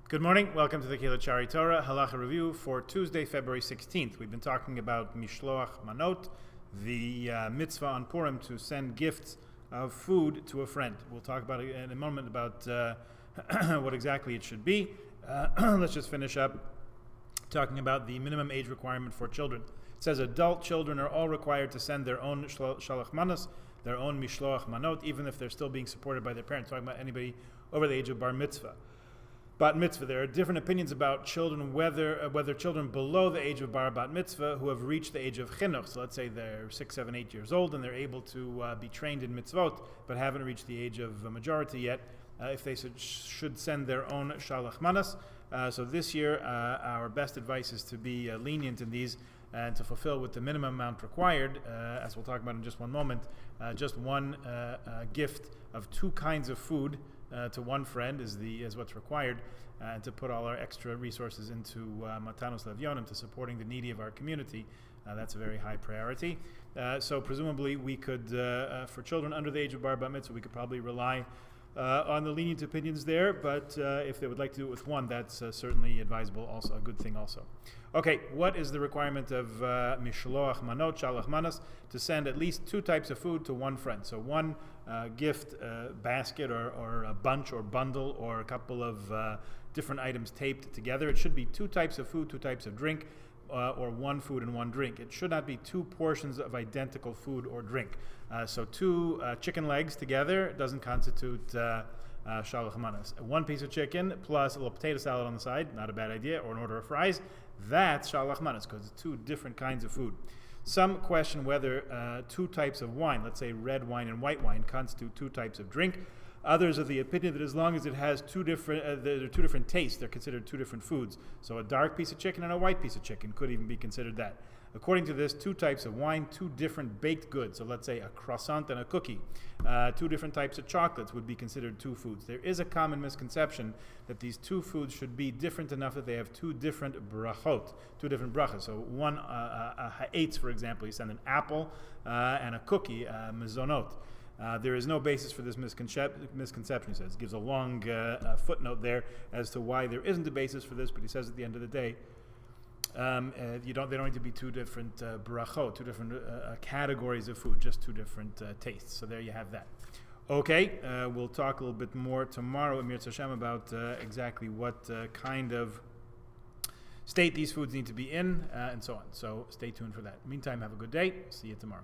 Good morning. Welcome to the Halacha Torah Halacha review for Tuesday, February 16th. We've been talking about Mishloach Manot, the mitzvah on Purim to send gifts of food to a friend. We'll talk about it in a moment about what exactly it should be. Let's just finish up talking about the minimum age requirement for children. It says adult children are all required to send their own shalach manos, their own mishloach manot, even if they're still being supported by their parents. Talking about anybody over the age of bar mitzvah. Bat mitzvah. There are different opinions about children, whether children below the age of bar bat mitzvah who have reached the age of chinuch. So let's say they're 6, 7, 8 years old and they're able to be trained in mitzvot, but haven't reached the age of majority yet. If they should send their own shalach manas. So this year, our best advice is to be lenient in these and to fulfill with the minimum amount required, as we'll talk about in just one moment, just one gift of 2 kinds of food to one friend is what's required, and to put all our extra resources into Matanos Levyonim, to supporting the needy of our community. That's a very high priority. So presumably we could, for children under the age of bar bat mitzvah, we could probably rely on the lenient opinions there, but if they would like to do it with one, that's certainly advisable, also a good thing also. Okay, what is the requirement of mishloach manot, shalach manas, to send at least 2 types of food to one friend? So one gift basket or a bunch or bundle or a couple of different items taped together. It should be 2 types of food, 2 types of drink, or 1 food and 1 drink. It should not be 2 portions of identical food or drink. So 2 chicken legs together doesn't constitute shalach manas. 1 piece of chicken plus a little potato salad on the side, not a bad idea, or an order of fries, that's shalach manas because it's 2 different kinds of food. Some question whether 2 types of wine, let's say red wine and white wine, constitute 2 types of drink. Others of the opinion that as long as it has 2 different, they're 2 different tastes, they're considered 2 different foods. So a dark piece of chicken and a white piece of chicken could even be considered that. According to this, 2 types of wine, 2 different baked goods. So let's say a croissant and a cookie. 2 different types of chocolates would be considered 2 foods. There is a common misconception that these 2 foods should be different enough that they have 2 different brachot, 2 different brachas. So one ha'etz, for example, you send an apple and a cookie, mezonot. There is no basis for this misconception, he says. He gives a long footnote there as to why there isn't a basis for this, but he says at the end of the day, they don't need to be 2 different brachot, 2 different categories of food, just 2 different tastes. So there you have that. Okay, we'll talk a little bit more tomorrow, Emir Hashem, about exactly what kind of state these foods need to be in, and so on. So stay tuned for that. Meantime, have a good day. See you tomorrow.